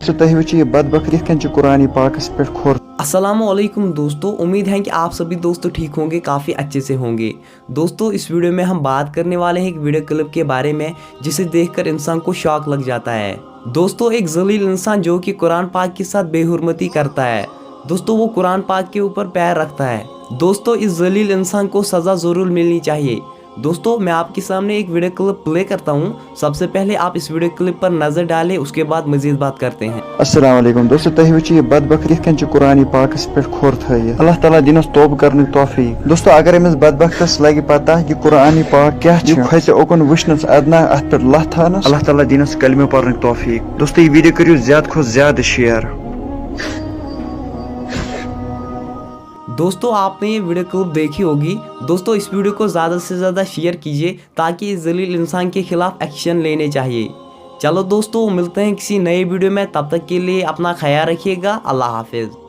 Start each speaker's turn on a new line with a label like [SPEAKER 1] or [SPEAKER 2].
[SPEAKER 1] ये बदबक कुरान पाकस पे खोर।
[SPEAKER 2] अस्सलामुअलैकुम दोस्तों, उम्मीद है कि आप सभी दोस्तों ठीक होंगे, काफ़ी अच्छे से होंगे। दोस्तों इस वीडियो में हम बात करने वाले हैं एक वीडियो क्लिप के बारे में जिसे देखकर इंसान को शॉक लग जाता है। दोस्तों एक जलील इंसान जो कि कुरान पाक के साथ बेहुरमती करता है। दोस्तों वो कुरान पाक के ऊपर पैर रखता है। दोस्तों इस जलील इंसान को सज़ा ज़रूर मिलनी चाहिए। दोस्तों मैं आपके सामने एक वीडियो क्लिप प्ले करता हूँ। सबसे पहले आप इस वीडियो क्लिप पर नजर डालें, उसके बाद मजीद बात करते हैं।
[SPEAKER 1] अस्सलाम वालेकुम दोस्तों, ये बदबक कुरान पाकस पे खोर थी। अल्लाह ताला दिनस तौब करने तौफीक। दोस्तों अगर अमिस बदबख्तस लगे पता कि कुरान पाक क्या खस ओकुन वुचनस अदना अत पे लत थानस, अल्लाह ताला दिनस कलमे पढ़ने तौफीक। दोस्तों ये वीडियो करियो ज्यादा खुद ज्यादा शेयर।
[SPEAKER 2] दोस्तों आपने ये वीडियो क्लिप देखी होगी। दोस्तों इस वीडियो को ज़्यादा से ज़्यादा शेयर कीजिए ताकि इस जलील इंसान के खिलाफ एक्शन लेने चाहिए। चलो दोस्तों मिलते हैं किसी नए वीडियो में, तब तक के लिए अपना ख्याल रखिएगा। अल्लाह हाफिज़।